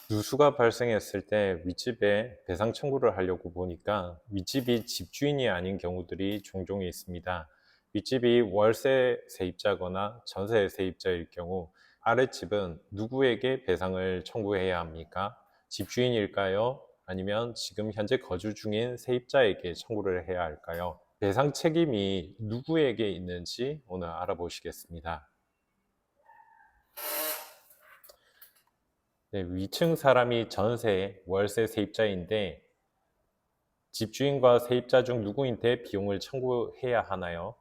누수가 발생했을 때 윗집에 배상 청구를 하려고 보니까 윗집이 집주인이 아닌 경우들이 종종 있습니다. 윗집이 월세 세입자거나 전세 세입자일 경우 아랫집은 누구에게 배상을 청구해야 합니까? 집주인일까요? 아니면 지금 현재 거주 중인 세입자에게 청구를 해야 할까요? 배상 책임이 누구에게 있는지 오늘 알아보시겠습니다. 네, 위층 사람이 전세, 월세 세입자인데 집주인과 세입자 중 누구인데 비용을 청구해야 하나요?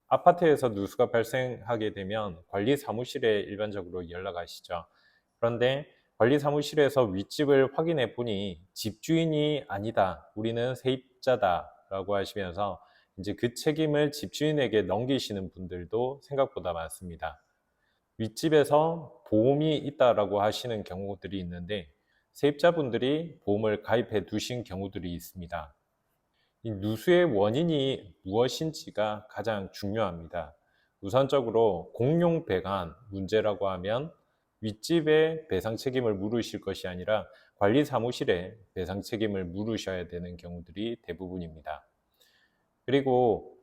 아파트에서 누수가 발생하게 되면 관리 사무실에 일반적으로 연락하시죠. 그런데 관리 사무실에서 윗집을 확인해 보니 집주인이 아니다, 우리는 세입자다 라고 하시면서 이제 그 책임을 집주인에게 넘기시는 분들도 생각보다 많습니다. 윗집에서 보험이 있다라고 하시는 경우들이 있는데 세입자분들이 보험을 가입해 두신 경우들이 있습니다. 이 누수의 원인이 무엇인지가 가장 중요합니다. 우선적으로 공용 배관 문제라고 하면 윗집에 배상 책임을 물으실 것이 아니라 관리 사무실에 배상 책임을 물으셔야 되는 경우들이 대부분입니다. 그리고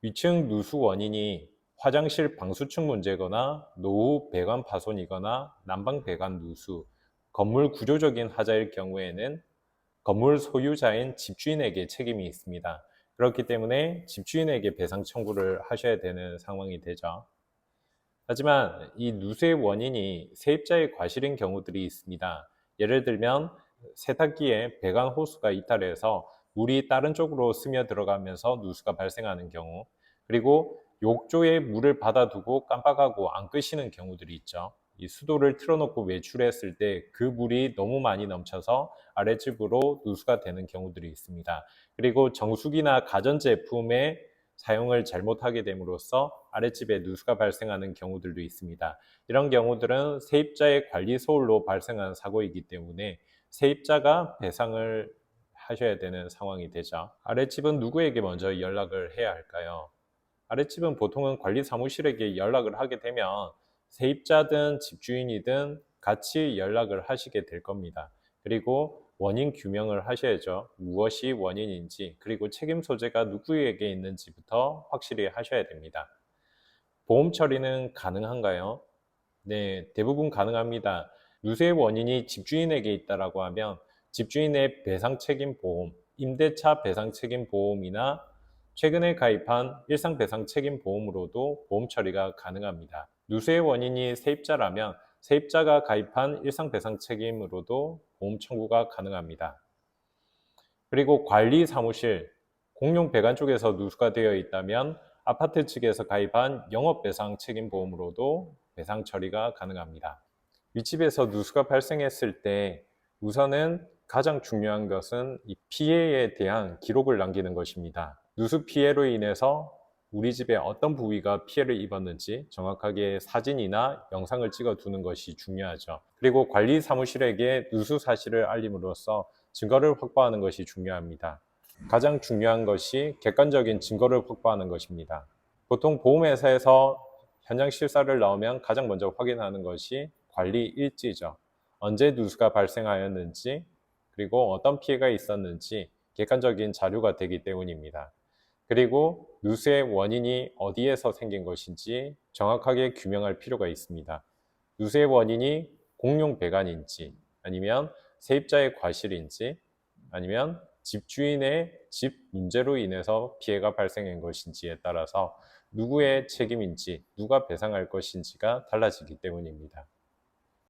위층 누수 원인이 화장실 방수층 문제거나 노후 배관 파손이거나 난방 배관 누수, 건물 구조적인 하자일 경우에는 건물 소유자인 집주인에게 책임이 있습니다. 그렇기 때문에 집주인에게 배상 청구를 하셔야 되는 상황이 되죠. 하지만 이 누수의 원인이 세입자의 과실인 경우들이 있습니다. 예를 들면 세탁기에 배관 호스가 이탈해서 물이 다른 쪽으로 스며 들어가면서 누수가 발생하는 경우, 그리고 욕조에 물을 받아두고 깜빡하고 안 끄시는 경우들이 있죠. 이 수도를 틀어놓고 외출했을 때 그 물이 너무 많이 넘쳐서 아랫집으로 누수가 되는 경우들이 있습니다. 그리고 정수기나 가전제품의 사용을 잘못하게 됨으로써 아랫집에 누수가 발생하는 경우들도 있습니다. 이런 경우들은 세입자의 관리 소홀로 발생한 사고이기 때문에 세입자가 배상을 하셔야 되는 상황이 되죠. 아랫집은 누구에게 먼저 연락을 해야 할까요? 아랫집은 보통은 관리 사무실에게 연락을 하게 되면 세입자든 집주인이든 같이 연락을 하시게 될 겁니다. 그리고 원인 규명을 하셔야죠. 무엇이 원인인지, 그리고 책임 소재가 누구에게 있는지부터 확실히 하셔야 됩니다. 보험 처리는 가능한가요? 네, 대부분 가능합니다. 누수의 원인이 집주인에게 있다라고 하면 집주인의 배상 책임 보험, 임대차 배상 책임 보험이나 최근에 가입한 일상 배상 책임 보험으로도 보험 처리가 가능합니다. 누수의 원인이 세입자라면 세입자가 가입한 일상 배상 책임으로도 보험 청구가 가능합니다. 그리고 관리 사무실, 공용 배관 쪽에서 누수가 되어 있다면 아파트 측에서 가입한 영업배상 책임보험으로도 배상 처리가 가능합니다. 윗집에서 누수가 발생했을 때 우선은 가장 중요한 것은 이 피해에 대한 기록을 남기는 것입니다. 누수 피해로 인해서 우리 집에 어떤 부위가 피해를 입었는지 정확하게 사진이나 영상을 찍어 두는 것이 중요하죠. 그리고 관리 사무실에게 누수 사실을 알림으로써 증거를 확보하는 것이 중요합니다. 가장 중요한 것이 객관적인 증거를 확보하는 것입니다. 보통 보험회사에서 현장 실사를 나오면 가장 먼저 확인하는 것이 관리 일지죠. 언제 누수가 발생하였는지, 그리고 어떤 피해가 있었는지 객관적인 자료가 되기 때문입니다. 그리고 누수의 원인이 어디에서 생긴 것인지 정확하게 규명할 필요가 있습니다. 누수의 원인이 공용 배관인지, 아니면 세입자의 과실인지, 아니면 집주인의 집 문제로 인해서 피해가 발생한 것인지에 따라서 누구의 책임인지, 누가 배상할 것인지가 달라지기 때문입니다.